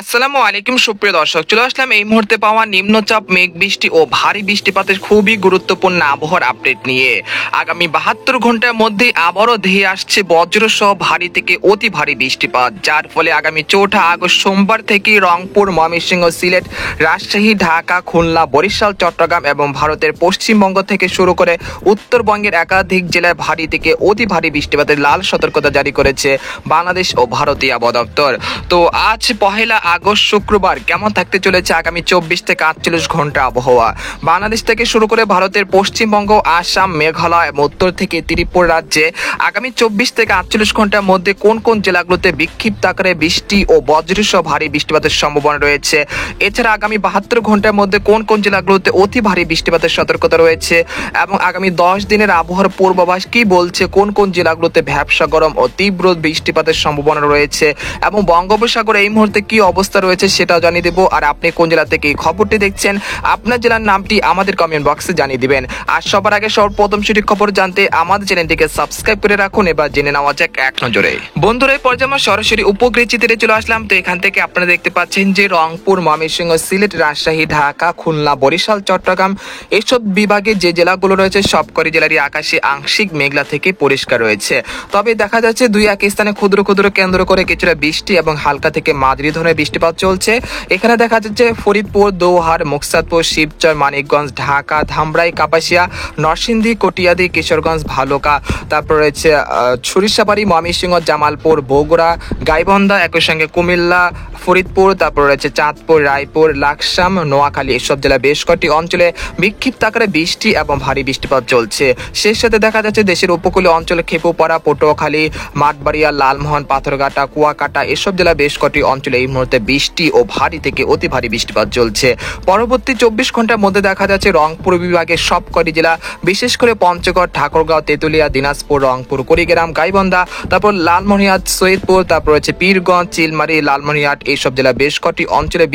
আসসালামু আলাইকুম সুপ্রিয় দর্শক, চলে আসলাম এই মুহূর্তে পাওয়া নিম্নচাপ, মেঘ বৃষ্টি ও ভারী বৃষ্টিপাতের খুবই গুরুত্বপূর্ণ আবহাওয়ার আপডেট নিয়ে। আগামী 72 ঘন্টার মধ্যে আবারও ধেয়ে আসছে বজ্রসহ ভারী থেকে অতি ভারী বৃষ্টিপাত, যার ফলে আগামী 4 আগস্ট সোমবার থেকে রংপুর, ময়মনসিংহ, সিলেট, রাজশাহী, ঢাকা, খুলনা, বরিশাল, চট্টগ্রাম এবং ভারতের পশ্চিমবঙ্গ থেকে শুরু করে উত্তরবঙ্গের একাধিক জেলায় ভারী থেকে অতি ভারী বৃষ্টিপাতের লাল সতর্কতা জারি করেছে বাংলাদেশ ও ভারতীয় আবহাওয়া দপ্তর। তো আজ পহেলা আগস্ট শুক্রবার কেমন থাকতে চলেছে আগামী 24 থেকে 48 ঘন্টা আবহাওয়া? বাংলাদেশ থেকে শুরু করে ভারতের পশ্চিমবঙ্গ, আসাম, মেঘালয় এবং উত্তর থেকে ত্রিপুরা রাজ্যে আগামী 24 থেকে 48 ঘন্টার মধ্যে কোন কোন জেলাগুলোতে বিক্ষিপ্ত আকারে বৃষ্টি ও বজ্রসহ ভারী বৃষ্টিপাতের সম্ভাবনা রয়েছে। এছাড়া আগামী 72 ঘন্টার মধ্যে কোন কোন জেলাগুলোতে অতি ভারী বৃষ্টিপাতের সতর্কতা রয়েছে এবং আগামী 10 দিনের আবহাওয়ার পূর্বাভাস কি বলছে, কোন কোন জেলাগুলোতে ভ্যাপসা গরম ও তীব্র বৃষ্টিপাতের সম্ভাবনা রয়েছে এবং বঙ্গোপসাগরে এই মুহূর্তে কি অবস্থা রয়েছে সেটাও জানিয়ে দেবো। আর আপনি কোন জেলা থেকে এই খবরটি দেখছেন, আপনার জেলার নামটি আমাদের কমেন্ট বক্সে জানিয়ে দিবেন। আর সবার আগে সর্বপ্রথম সঠিক খবর জানতে আমাদের চ্যানেলটিকে সাবস্ক্রাইব করে রাখুন। এবার জেনে নেওয়া যাক এক নজরে। বন্ধুরা, এই পর্যায়ে আমরা সরাসরি উপগ্রহ চিত্রে চলে আসলাম। তো এখান থেকে আপনারা দেখতে পাচ্ছেন যে রংপুর, ময়মনসিংহ, সিলেট, রাজশাহী, ঢাকা, খুলনা, বরিশাল, চট্টগ্রাম এইসব বিভাগে যে জেলাগুলো রয়েছে সবকটি জেলারই আকাশে আংশিক মেঘলা থেকে পরিষ্কার রয়েছে। তবে দেখা যাচ্ছে দুই এক স্থানে ক্ষুদ্র ক্ষুদ্র কেন্দ্র করে কিছুটা বৃষ্টি এবং হালকা থেকে মাঝারি ধরনের বৃষ্টিপাত চলছে। এখানে দেখা যাচ্ছে ফরিদপুর, দৌহার, মুকসাদপুর, শিবচর, মানিকগঞ্জ, ঢাকা, ধামরাই, কাপাসিয়া, নরসিংদী, কটিয়াদি, কিশোরগঞ্জ, ভালুকা, তারপর রয়েছে সরিষাবাড়ি, ময়মনসিংহ, জামালপুর, বগুড়া, গাইবান্ধা, একই সঙ্গে কুমিল্লা, ফরিদপুর, তারপর রয়েছে চাঁদপুর, রায়পুর, লাকসাম, নোয়াখালী এসব জেলা বেশ কয়েকটি অঞ্চলে বিক্ষিপ্ত আকারে বৃষ্টি এবং ভারী বৃষ্টিপাত চলছে। সেই সাথে দেখা যাচ্ছে দেশের উপকূলীয় অঞ্চলে খেপুপাড়া, পটুয়াখালী, মাঠবাড়িয়া, লালমোহন, পাথরঘাটা, কুয়াকাটা এসব জেলা বেশ কয়েকটি অঞ্চলে এই মুহূর্তে বৃষ্টি ও ভারী থেকে অতি ভারী বৃষ্টিপাত চলছে। পরবর্তী 24 ঘন্টার মধ্যে দেখা যাচ্ছে রংপুর বিভাগের সবকটি জেলা, বিশেষ করে পঞ্চগড়, ঠাকুরগাঁও, তেতুলিয়া, দিনাজপুর, রংপুর, কুড়িগ্রাম, গাইবান্ধা, তারপর লালমনিরহাট, সৈয়দপুর, তারপর হচ্ছে পীরগঞ্জ, চিলমারি, লালমনিরহাট এইসব জেলা বেশ কয়েকটি অঞ্চলে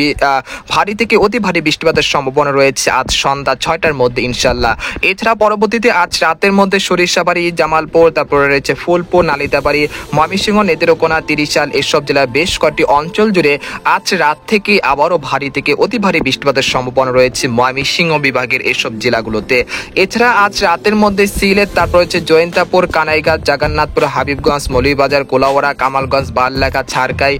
ভারী থেকে অতি ভারী বৃষ্টিপাতের সম্ভাবনা রয়েছে আজ সন্ধ্যা 6টার মধ্যে ইনশাল্লাহ। এছাড়া পরবর্তীতে আজ রাতের মধ্যে সরিষাবাড়ি, জামালপুর, তারপরে রয়েছে ফুলপুর, নালিতাবাড়ি, ময়মনসিংহ, নেত্রকোনা, তিরিশাল এসব জেলা বেশ কয়েকটি অঞ্চল জুড়ে আজ রাত থেকে আবারও ভারী থেকে অতি ভারী বৃষ্টিপাতের সম্ভাবনা রয়েছে ময়মনসিংহ বিভাগের এসব জেলাগুলোতে। এছাড়া আজ রাতের মধ্যে সিলেট, তারপর হচ্ছে জয়ন্তাপুর, কানাইঘাট, জগন্নাথপুর, হাবিবগঞ্জ, মৌলভীবাজার, কোলাউড়া, কামালগঞ্জ, বারলেখা, ছারকাই,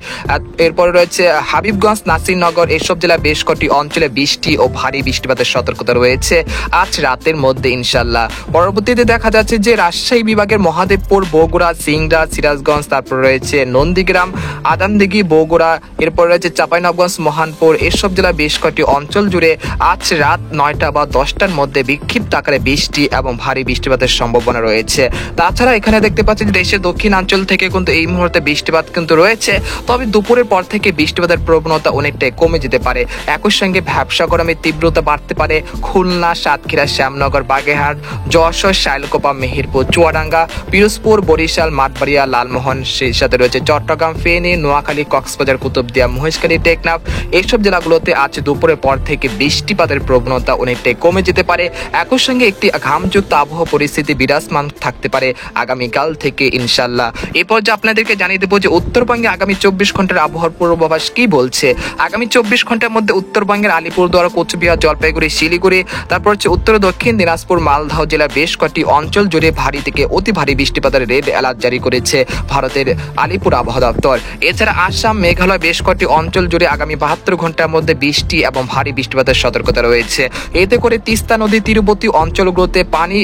এরপরে রয়েছে হাবিবগঞ্জ, নাসিরনগর এসব জেলা বেশ কয়েকটি অঞ্চলে বৃষ্টি ও ভারী বৃষ্টিপাতের সতর্কতা রয়েছে আজ রাতের মধ্যে ইনশাল্লাহ। পরবর্তীতে দেখা যাচ্ছে যে রাজশাহী বিভাগের মহাদেবপুর, বগুড়া, সিংড়া, সিরাজগঞ্জ, তারপর রয়েছে নন্দীগ্রাম, আদামদিঘি, বগুড়া, এরপর রয়েছে চাঁপাইনবাবগঞ্জ, মহানপুর এসব জেলা বেশ কয়েকটি অঞ্চল জুড়ে আজ রাত 9টা বা 10টার মধ্যে বিক্ষিপ্ত আকারে বৃষ্টি এবং ভারী বৃষ্টিপাতের সম্ভাবনা রয়েছে। তাছাড়া এখানে দেখতে পাচ্ছি যে দেশের দক্ষিণাঞ্চল থেকে কিন্তু এই মুহূর্তে বৃষ্টিপাত কিন্তু রয়েছে, তবে দুপুরের পর থেকে বৃষ্টিপাতের প্রবণতা অনেকটাই কমে যেতে পারে। একই সঙ্গে ভ্যাপসা গরমের তীব্রতা বাড়তে পারে খুলনা, সাতক্ষীরা, শ্যামনগর, বাগেরহাট, যশোর, শাইলকোপা, মেহেরপুর, চুয়াডাঙ্গা, পিরোজপুর, বরিশাল, মাঠবাড়িয়া, লালমোহন, সেই সাথে রয়েছে চট্টগ্রাম, ফেনী, নোয়াখালী, কক্সবাজার, কুতুবদিয়া, মহেশখালী, টেকনাফ এইসব জেলাগুলোতে আজ দুপুরের পর থেকে বৃষ্টিপাতের প্রবণতা অনেকটাই কমে যেতে পারে। একই সঙ্গে একটি ঘামযুক্ত আবহাওয়া পরিস্থিতি বিরাজমান থাকতে পারে আগামীকাল থেকে ইনশাল্লাহ। এরপর যে আপনাদেরকে জানিয়ে দেবো যে উত্তরবঙ্গে আগামী 24 ঘন্টার আবহাওয়ার পূর্বাভাস কি বলছে। আগামী 24 ঘন্টার মধ্যে উত্তরবঙ্গের আলিপুরদুয়ার, কোচবিহার, জলপাইগুড়ি, শিলিগুড়ি, তারপর হচ্ছে উত্তর দক্ষিণ দিনাজপুর, মালদহ জেলার বেশ কয়েকটি অঞ্চল জুড়ে ভারী থেকে অতি ভারী বৃষ্টিপাতের রেড অ্যালার্ট জারি করেছে ভারতের আলিপুর আবহাওয়া দপ্তর। এছাড়া আসাম, মেঘালয় বেশ কয়েকটি অঞ্চল জুড়ে আগামী 72 ঘন্টার মধ্যে বৃষ্টি এবং ভারী বৃষ্টিপাতের সতর্কতা রয়েছে। এতে করে তিস্তা নদী তীরবর্তী অঞ্চলগুলোতে পানি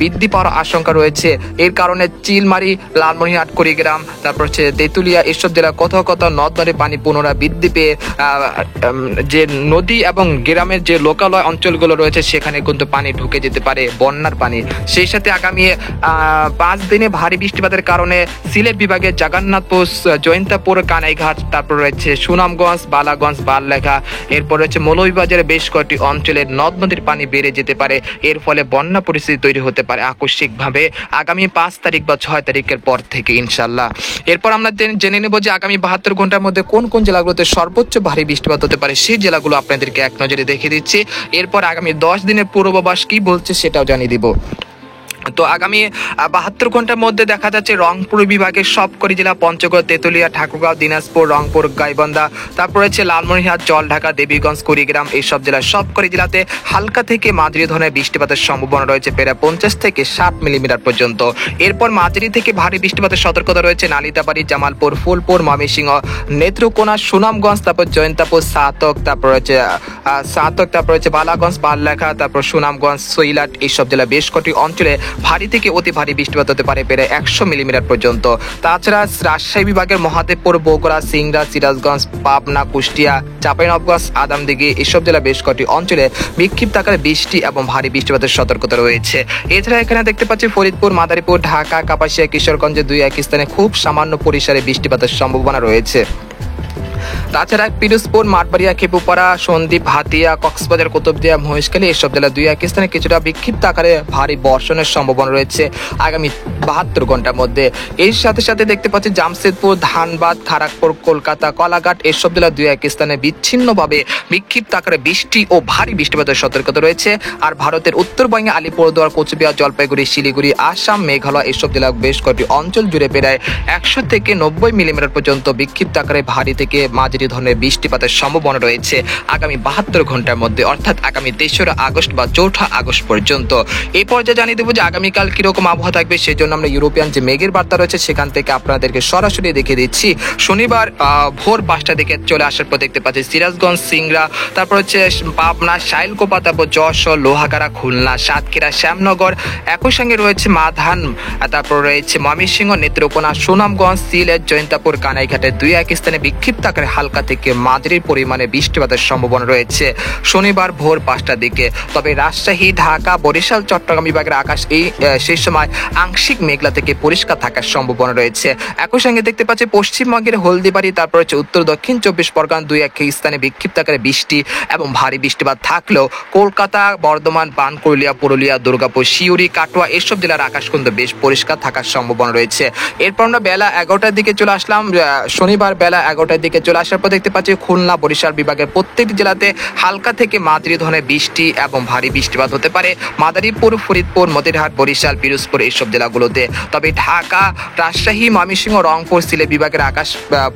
বৃদ্ধি পাওয়ার আশঙ্কা রয়েছে। এর কারণে চিলমারি, লালমনিরহাট, কুড়িগ্রাম, তারপর হচ্ছে তেতুলিয়া এসব জেলা কোথাও কোথাও নদ নদীর পানি পুনরায় বৃদ্ধি পেয়ে যে নদী এবং গ্রামের যে লোকালয় অঞ্চলগুলো রয়েছে সেখানে কিন্তু পানি ঢুকে যেতে পারে, বন্যার পানি। সেই সাথে আগামী 5 দিনে ভারী বৃষ্টিপাতের কারণে সিলেট বিভাগের জগন্নাথপুর, জয়ন্তাপুর, কানাইঘাট, তারপর রয়েছে সুনামগঞ্জ, বালাগঞ্জ, বারলেখা, এরপর রয়েছে মৌলভীবাজারের বেশ কয়েকটি অঞ্চলে নদ নদীর পানি বেড়ে যেতে পারে। এর ফলে বন্যা পরিস্থিতি তৈরি হতে পারে আকস্মিকভাবে আগামী 5 তারিখ বা 6 তারিখের পর থেকে ইনশাল্লাহ। এরপর আমরা জেনে নেব যে আগামী 72 ঘন্টার মধ্যে কোন কোন জেলাগুলোতে সর্বোচ্চ ভারী বৃষ্টিপাত হতে পারে, সেই জেলাগুলো আপনাদেরকে এক নজরে দেখে দিচ্ছি। এরপর আগামী 10 দিনের পূর্বাভাস কি বলছে সেটাও জানিয়ে দিব। তো আগামী 72 ঘন্টার মধ্যে দেখা যাচ্ছে রংপুর বিভাগের সবকটি জেলা পঞ্চগড়, তেতুলিয়া, ঠাকুরগাঁও, দিনাজপুর, রংপুর, গাইবান্ধা, তারপর হচ্ছে লালমনিরহাট, জলঢাকা, দেবীগঞ্জ, কুড়িগ্রাম এইসব জেলার সবকটি জেলাতে হালকা থেকে মাঝারি ধরনের বৃষ্টিপাতের সম্ভাবনা রয়েছে প্রায় 50 থেকে 60 মিলিমিটার পর্যন্ত। এরপর মাঝারি থেকে ভারী বৃষ্টিপাতের সতর্কতা রয়েছে নালিতাবাড়ি, জামালপুর, ফুলপুর, ময়মনসিংহ, নেত্রকোনা, সুনামগঞ্জ, তারপর জয়ন্তাপুর, তারপর হচ্ছে বালাগঞ্জ, বাললেখা, তারপর সুনামগঞ্জ, সৈলাট এইসব জেলা বেশ কটি অঞ্চলে ভারী থেকে অতি ভারী বৃষ্টিপাত হতে পারে প্রায় 100 মিলিমিটার পর্যন্ত। তাছাড়া রাজশাহী বিভাগের মহাদেবপুর, বগুড়া, সিংড়া, সিরাজগঞ্জ, পাবনা, কুষ্টিয়া, চাঁপাইনবাবগঞ্জ, আদামদিঘি এসব জেলা বেশ কটি অঞ্চলে বিক্ষিপ্ত আকারে বৃষ্টি এবং ভারী বৃষ্টিপাতের সতর্কতা রয়েছে। এছাড়া এখানে দেখতে পাচ্ছি ফরিদপুর, মাদারীপুর, ঢাকা, কাপাসিয়া, কিশোরগঞ্জে দুই এক স্থানে খুব সামান্য পরিসরে বৃষ্টিপাতের সম্ভাবনা রয়েছে। তাছাড়া পিরোজপুর, মাঠবাড়িয়া, খেপুপাড়া, সন্দ্বীপ, হাতিয়া, কক্সবাজার, কুতুবদিয়া, মহেশখালী এসব জেলা দুই এক স্থানে কিছুটা বিক্ষিপ্ত আকারে ভারী বর্ষণের সম্ভাবনা রয়েছে আগামী 72 ঘন্টার মধ্যে। এর সাথে সাথে দেখতে পাচ্ছি জামশেদপুর, ধানবাদ, খড়গপুর, কলকাতা, কলাঘাট এসব জেলা দুই এক স্থানে বিচ্ছিন্নভাবে বিক্ষিপ্ত আকারে বৃষ্টি ও ভারী বৃষ্টিপাতের সতর্কতা রয়েছে। আর ভারতের উত্তরবঙ্গে আলিপুরদুয়ার, কোচবিহার, জলপাইগুড়ি, শিলিগুড়ি, আসাম, মেঘালয় এসব জেলা বেশ কয়েকটি অঞ্চল জুড়ে প্রায় 100 থেকে 90 মিলিমিটার পর্যন্ত বিক্ষিপ্ত আকারে ভারী থেকে মাঝারি ধরনের বৃষ্টিপাতের সম্ভাবনা রয়েছে আগামী 72 ঘন্টার মধ্যে, অর্থাৎ আগামী 3রা আগস্ট বা 4ঠা আগস্ট পর্যন্ত। এই পর্যায়ে জানিয়ে দেবো যে আগামীকাল কিরকম আবহাওয়া থাকবে, সেই জন্য আমরা ইউরোপিয়ান যে মেঘের বার্তা রয়েছে সেখান থেকে আপনাদেরকে সরাসরি দেখে দিচ্ছি। শনিবার ভোর 5টা দিকে চলে আসার পর দেখতে পাচ্ছি সিরাজগঞ্জ, সিংড়া, তারপর হচ্ছে পাবনা, শাইলকোপা, তারপর যশোর, লোহাগাড়া, খুলনা, সাতক্ষীরা, শ্যামনগর, একই সঙ্গে রয়েছে মাধান, তারপর রয়েছে ময়মনসিংহ, নেত্রকোনা, সুনামগঞ্জ, সিলেট, জয়ন্তাপুর, কানাইঘাটের দুই এক স্থানে বিক্ষিপ্ত আকারে হালকা থেকে মাঝারি পরিমাণে বৃষ্টিপাতের সম্ভাবনা রয়েছে শনিবার ভোর 5টার দিকে। তবে রাজশাহী, ঢাকা, বরিশাল, চট্টগ্রাম বিভাগের আকাশ সেই সময় আংশিক মেঘলা থেকে পরিষ্কার থাকার সম্ভাবনা রয়েছে। একই সঙ্গে দেখতে পাচ্ছি পশ্চিমবঙ্গের হলদিবাড়ি, তারপর হচ্ছে উত্তর দক্ষিণ 24 পরগনা দুই এক স্থানে বিক্ষিপ্ত আকারে বৃষ্টি এবং ভারী বৃষ্টিপাত থাকলেও কলকাতা, বর্ধমান, বানকুড়িয়া, পুরুলিয়া, দুর্গাপুর, সিউড়ি, কাটোয়া এসব জেলার আকাশ কিন্তু বেশ পরিষ্কার থাকার সম্ভাবনা রয়েছে। এরপর আমরা বেলা 11টার দিকে চলে আসলাম। শনিবার বেলা 11টার দিকে চলে আসার পর দেখতে পাচ্ছি খুলনা, বরিশাল বিভাগের প্রত্যেকটি জেলাতে হালকা থেকে মাঝারি ধরনের বৃষ্টি এবং ভারী বৃষ্টিপাত হতে পারে মাদারীপুর, ফরিদপুর, মতিরহাট, বরিশাল, পিরোজপুর এইসব জেলাগুলোতে। তবে ঢাকা, রাজশাহী, ময়মনসিংহ, রংপুর, সিলেট বিভাগের আকাশ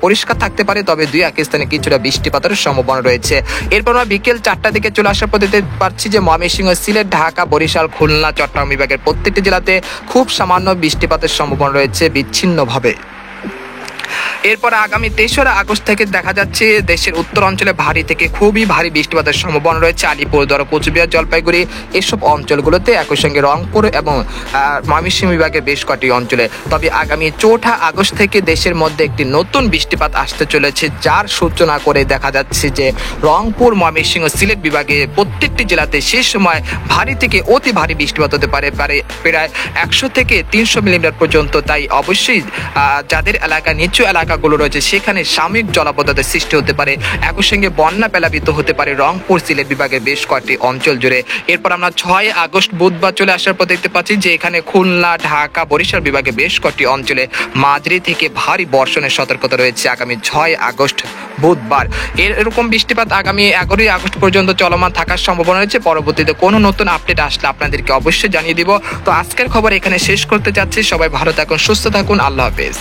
পরিষ্কার থাকতে পারে, তবে দুই এক স্থানে কিছুটা বৃষ্টিপাতের সম্ভাবনা রয়েছে। এরপর আমরা বিকেল 4টার দিকে চলে আসার পর দেখতে পাচ্ছি যে ময়মনসিংহ, সিলেট, ঢাকা, বরিশাল, খুলনা, চট্টগ্রাম বিভাগের প্রত্যেকটি জেলাতে খুব সামান্য বৃষ্টিপাতের সম্ভাবনা রয়েছে বিচ্ছিন্নভাবে। এরপর আগামী 3রা আগস্ট থেকে দেখা যাচ্ছে দেশের উত্তর অঞ্চলে ভারী থেকে খুবই ভারী বৃষ্টিপাতের সম্ভাবনা রয়েছে আলিপুরদুয়ার, কোচবিহার, জলপাইগুড়ি এসব অঞ্চলগুলোতে, একই সঙ্গে রংপুর এবং ময়মনসিংহ বিভাগের বেশ কয়েকটি অঞ্চলে। তবে আগামী 4ঠা আগস্ট থেকে দেশের মধ্যে একটি নতুন বৃষ্টিপাত আসতে চলেছে, যার সূচনা করে দেখা যাচ্ছে যে রংপুর, ময়মনসিংহ, সিলেট বিভাগে প্রত্যেকটি জেলাতে সেই সময় ভারী থেকে অতি ভারী বৃষ্টিপাত হতে পারে প্রায় 100 থেকে 300 মিলিমিটার পর্যন্ত। তাই অবশ্যই যাদের এলাকা নিচু এলাকাগুলো রয়েছে সেখানে সাময়িক জলাবদ্ধতার সৃষ্টি হতে পারে, একই সঙ্গে বন্যা প্লাবিত হতে পারে রংপুর, সিলেট বিভাগের বেশ কয়েকটি অঞ্চল জুড়ে। এরপর আমরা 6 আগস্ট বুধবার চলে আসার পর দেখতে পাচ্ছি যে এখানে খুলনা, ঢাকা, বরিশাল বিভাগে বেশ কয়েকটি অঞ্চলে মাঝারি থেকে ভারী বর্ষণের সতর্কতা রয়েছে আগামী 6 আগস্ট বুধবার। এরকম বৃষ্টিপাত আগামী 11 আগস্ট পর্যন্ত চলমান থাকার সম্ভাবনা রয়েছে। পরবর্তীতে কোনো নতুন আপডেট আসলে আপনাদেরকে অবশ্যই জানিয়ে দিব। তো আজকের খবর এখানে শেষ করতে চাচ্ছি। সবাই ভালো থাকুন, সুস্থ থাকুন, আল্লাহ হাফেজ।